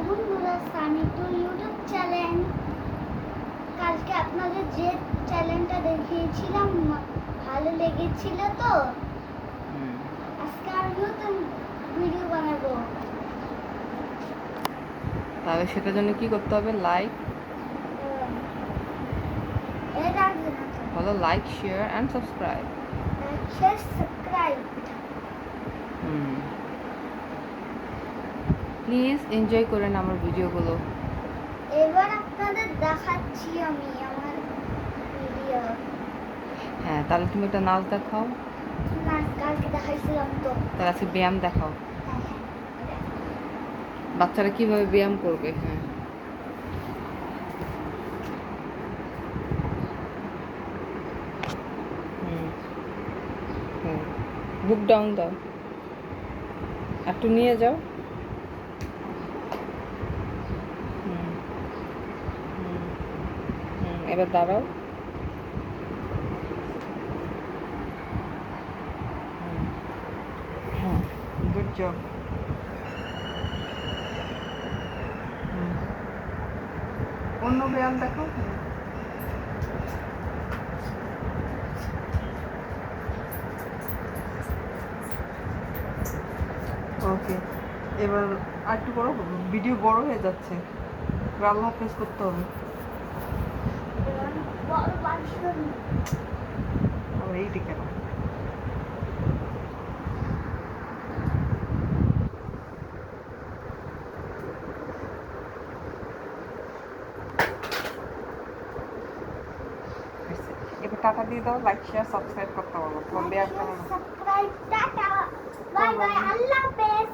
বন্ধুরা, Sunny two YouTube channel. কালকে আপনাদের যে চ্যানেলটা দেখিয়েছিলাম ভালো লেগেছিল তো, আজকে আমি নতুন ভিডিও বানাবো। তাহলে সেটার জন্য কি করতে হবে? Like, follow, like, share and subscribe. Please enjoy করেন আমার ভিডিওগুলো। এবার আপনাদের দেখাচ্ছি আমি আমার ভিডিও। হ্যাঁ, তাহলে তুমি একটা নাচ দেখাও। নাচ কালকে দেখাইছিলাম তো। তাহলে আজকে ব্যায়াম দেখাও। হ্যাঁ, বাচ্চারা কিভাবে ব্যায়াম করবে। হ্যাঁ, বুক ডাউন দাও, একটু নিয়ে যাও। এবার দাঁড়াও। Good job. অন্য ব্যায়াম দেখাও। ওকে, এবার আর একটু করো, ভিডিও বড় হয়ে যাচ্ছে, আল্লাহ হাফেজ করতে হবে। এইটি কেন? এবার টাটা দিয়ে দাও, লাইক শেয়ার সাবস্ক্রাইব করতে বলো। সাবস্ক্রাইব, টাটা, বাই বাই, আল্লাহ হাফেজ।